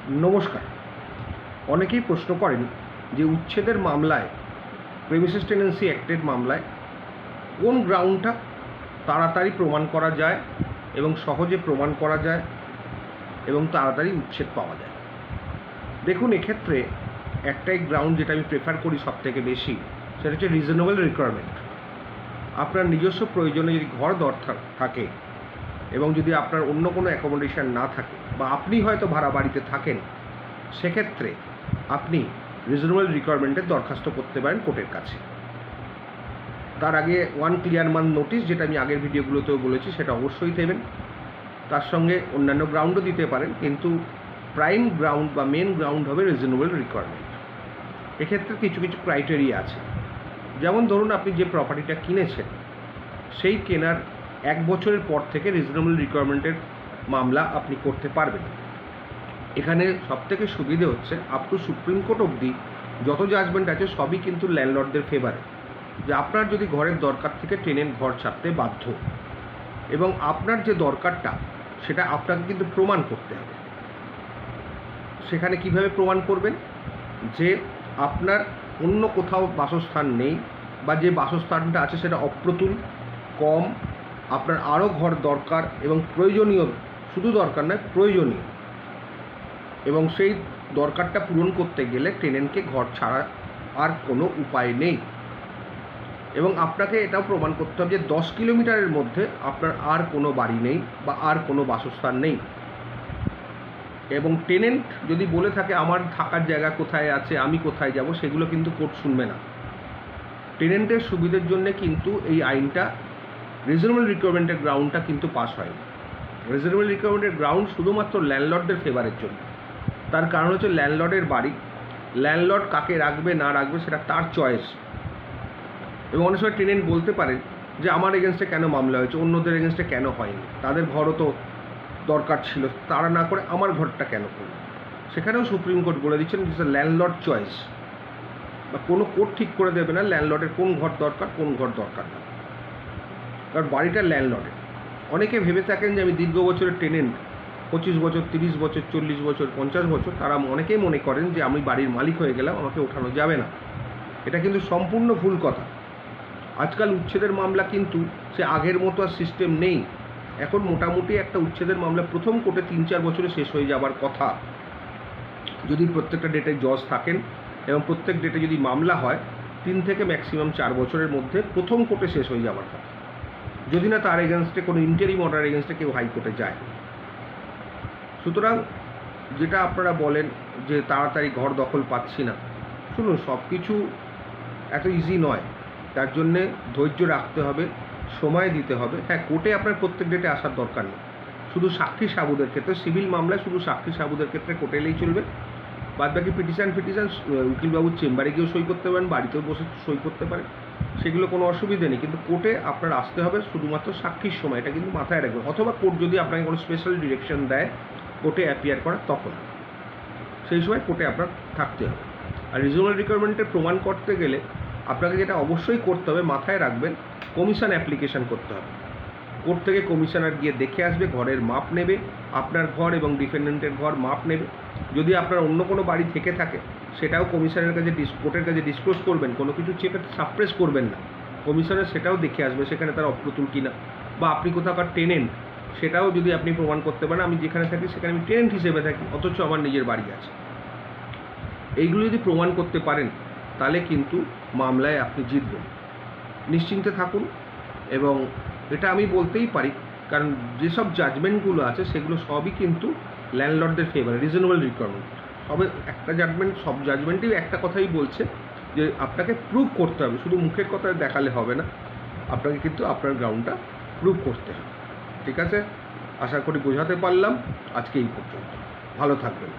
নমস্কার। অনেকেই প্রশ্ন করেন যে উচ্ছেদের মামলায়, প্রেমিসেস টেনেন্সি অ্যাক্টের মামলায় কোন গ্রাউন্ডটা তাড়াতাড়ি প্রমাণ করা যায় এবং সহজে প্রমাণ করা যায় এবং তাড়াতাড়ি উচ্ছেদ পাওয়া যায়। দেখুন, এক্ষেত্রে একটাই গ্রাউন্ড যেটা আমি প্রেফার করি সবথেকে বেশি, সেটা হচ্ছে রিজনেবল রিকোয়ারমেন্ট। আপনার নিজস্ব প্রয়োজনে যদি ঘর দরকার থাকে এবং যদি আপনার অন্য কোনো অ্যাকোমোডেশন না থাকে বা আপনি হয়তো ভাড়া বাড়িতে থাকেন, সেক্ষেত্রে আপনি রিজনেবল রিকোয়ারমেন্টের দরখাস্ত করতে পারেন কোর্টের কাছে। তার আগে ওয়ান ক্লিয়ার মান নোটিশ, যেটা আমি আগের ভিডিওগুলোতেও বলেছি, সেটা অবশ্যই দেবেন। তার সঙ্গে অন্যান্য গ্রাউন্ডও দিতে পারেন, কিন্তু প্রাইম গ্রাউন্ড বা মেন গ্রাউন্ড হবে রিজনেবল রিকোয়ারমেন্ট। এক্ষেত্রে কিছু কিছু ক্রাইটেরিয়া আছে। যেমন ধরুন, আপনি যে প্রপার্টিটা কিনেছেন সেই কেনার 1 বছরের পর থেকে রিজনেবল রিকোয়ারমেন্টের মামলা আপনি করতে পারবেন। এখানে সবথেকে সুবিধে হচ্ছে আপ টু সুপ্রিম কোর্ট অবধি যত জাজমেন্ট আছে সবই কিন্তু ল্যান্ডলর্ডদের ফেভারে, যে আপনার যদি ঘরের দরকার থেকে টেনেন্ট ঘর ছাড়তে বাধ্য, এবং আপনার যে দরকারটা সেটা আপনাকে কিন্তু প্রমাণ করতে হবে। সেখানে কিভাবে প্রমাণ করবেন? যে আপনার অন্য কোথাও বাসস্থান নেই, বা যে বাসস্থানটা আছে সেটা অপ্রতুল, কম, আপনার আরও ঘর দরকার এবং প্রয়োজনীয়, শুধু দরকার নয় প্রয়োজনীয়, এবং সেই দরকারটা পূরণ করতে গেলে টেনেন্টকে ঘর ছাড়া আর কোনো উপায় নেই। এবং আপনাকে এটাও প্রমাণ করতে হবে যে 10 কিলোমিটারের মধ্যে আপনার আর কোনো বাড়ি নেই বা আর কোনো বাসস্থান নেই। এবং টেনেন্ট যদি বলে থাকে আমার থাকার জায়গা কোথায় আছে, আমি কোথায় যাব, সেগুলো কিন্তু কোর্ট শুনবে না। টেনেন্টের সুবিধের জন্যে কিন্তু এই আইনটা, রিজনেবল রিকোয়ারমেন্টের গ্রাউন্ডটা কিন্তু পাস হয়নি। রিজনেবল রিকোয়ারমেন্টের গ্রাউন্ড শুধুমাত্র ল্যান্ডলর্ডদের ফেভারের জন্য। তার কারণ হচ্ছে ল্যান্ডলর্ডের বাড়ি, ল্যান্ডলর্ড কাকে রাখবে না রাখবে সেটা তার চয়েস। এবং অনেক সময় টেনেন্ট বলতে পারেন যে আমার এগেনস্টে কেন মামলা হয়েছে, অন্যদের এগেনস্টে কেন হয়নি, তাদের ঘরও তো দরকার ছিল, তারা না করে আমার ঘরটা কেন করল। সেখানেও সুপ্রিম কোর্ট বলে দিচ্ছেন যে ল্যান্ডলর্ড চয়েস, বা কোনো কোর্ট ঠিক করে দেবে না ল্যান্ডলর্ডের কোন ঘর দরকার কোন ঘর দরকার না, কারণ বাড়িটা ল্যান্ডলর্ডের। অনেকে ভেবে থাকেন যে আমি দীর্ঘ বছরের টেনেন্ট, 25 বছর, 30 বছর, 40 বছর, 50 বছর, তারা অনেকেই মনে করেন যে আমি বাড়ির মালিক হয়ে গেলাম, আমাকে ওঠানো যাবে না। এটা কিন্তু সম্পূর্ণ ভুল কথা। আজকাল উচ্ছেদের মামলা কিন্তু সে আগের মতো আর সিস্টেম নেই। এখন মোটামুটি একটা উচ্ছেদের মামলা প্রথম কোর্টে 3-4 বছরে শেষ হয়ে যাবার কথা, যদি প্রত্যেকটা ডেটে জজ থাকেন এবং প্রত্যেক ডেটে যদি মামলা হয় 3 থেকে ম্যাক্সিমাম 4 বছরের মধ্যে প্রথম কোর্টে শেষ হয়ে যাবার কথা, যদি না তার এগেনস্টে কোনো ইন্টারিম অর্ডার এগেনস্টে কেউ হাইকোর্টে যায়। সুতরাং যেটা আপনারা বলেন যে তাড়াতাড়ি ঘর দখল পাচ্ছি না, শুনুন, সব কিছু এত ইজি নয়। তার জন্যে ধৈর্য রাখতে হবে, সময় দিতে হবে। হ্যাঁ, কোর্টে আপনার প্রত্যেক ডেটে আসার দরকার নেই, শুধু সাক্ষী সাবুদের ক্ষেত্রে, সিভিল মামলায় শুধু সাক্ষী সাবুদের ক্ষেত্রে কোর্টে এলেই চলবে। বাদবাকি পিটিশন উকিলবাবুর চেম্বারে গিয়েও সই করতে পারেন, বাড়িতেও বসে সই করতে পারেন, সেগুলো কোনো অসুবিধা নেই। কিন্তু কোর্টে আপনার আসতে হবে শুধুমাত্র সাক্ষীর সময়, এটা কিন্তু মাথায় রাখবেন। অথবা কোর্ট যদি আপনাকে কোনো স্পেশাল ডিরেকশন দেয় কোর্টে অ্যাপিয়ার করা, তখন সেই সময় কোর্টে আপনার থাকতে হবে। আর রিজনেবল রিকোয়ারমেন্টের প্রমাণ করতে গেলে আপনাকে যেটা অবশ্যই করতে হবে, মাথায় রাখবেন, কমিশন অ্যাপ্লিকেশন করতে হবে। কোর্ট থেকে কমিশনার গিয়ে দেখে আসবে, ঘরের মাপ নেবে, আপনার ঘর এবং ডিফেন্ডেন্টের ঘর মাপ নেবে। যদি আপনার অন্য কোনো বাড়ি থেকে থাকে সেটাও কমিশনের কাছে কোর্টের কাছে ডিসক্লোজ করবেন, কোনো কিছু চেপে সাপ্রেস করবেন না। কমিশনার সেটাও দেখে আসবে সেখানে তার অপ্রতুল কিনা, বা আপনি কোথাকার টেনেন্ট সেটাও যদি আপনি প্রমাণ করতে পারেন আমি যেখানে থাকি সেখানে আমি টেনেন্ট হিসেবে থাকি, অথচ আমার নিজের বাড়ি আছে। এইগুলো যদি প্রমাণ করতে পারেন তাহলে কিন্তু মামলায় আপনি জিতবেন। নিশ্চিন্তে থাকুন। এবং এটা আমি বলতেই পারি, কারণ যেসব জাজমেন্টগুলো আছে সেগুলো সবই কিন্তু ল্যান্ডলর্ডদের ফেভারে, রিজনেবল রিকোয়ারমেন্ট। তবে একটা জাজমেন্ট, সব জাজমেন্টেই একটা কথাই বলছে যে আপনাকে প্রুভ করতে হবে, শুধু মুখের কথায় দেখালে হবে না, আপনাকে কিন্তু আপনার গ্রাউন্ডটা প্রুভ করতে হবে। ঠিক আছে, আশা করি বোঝাতে পারলাম। আজকে এই পর্যন্ত, ভালো থাকবেন।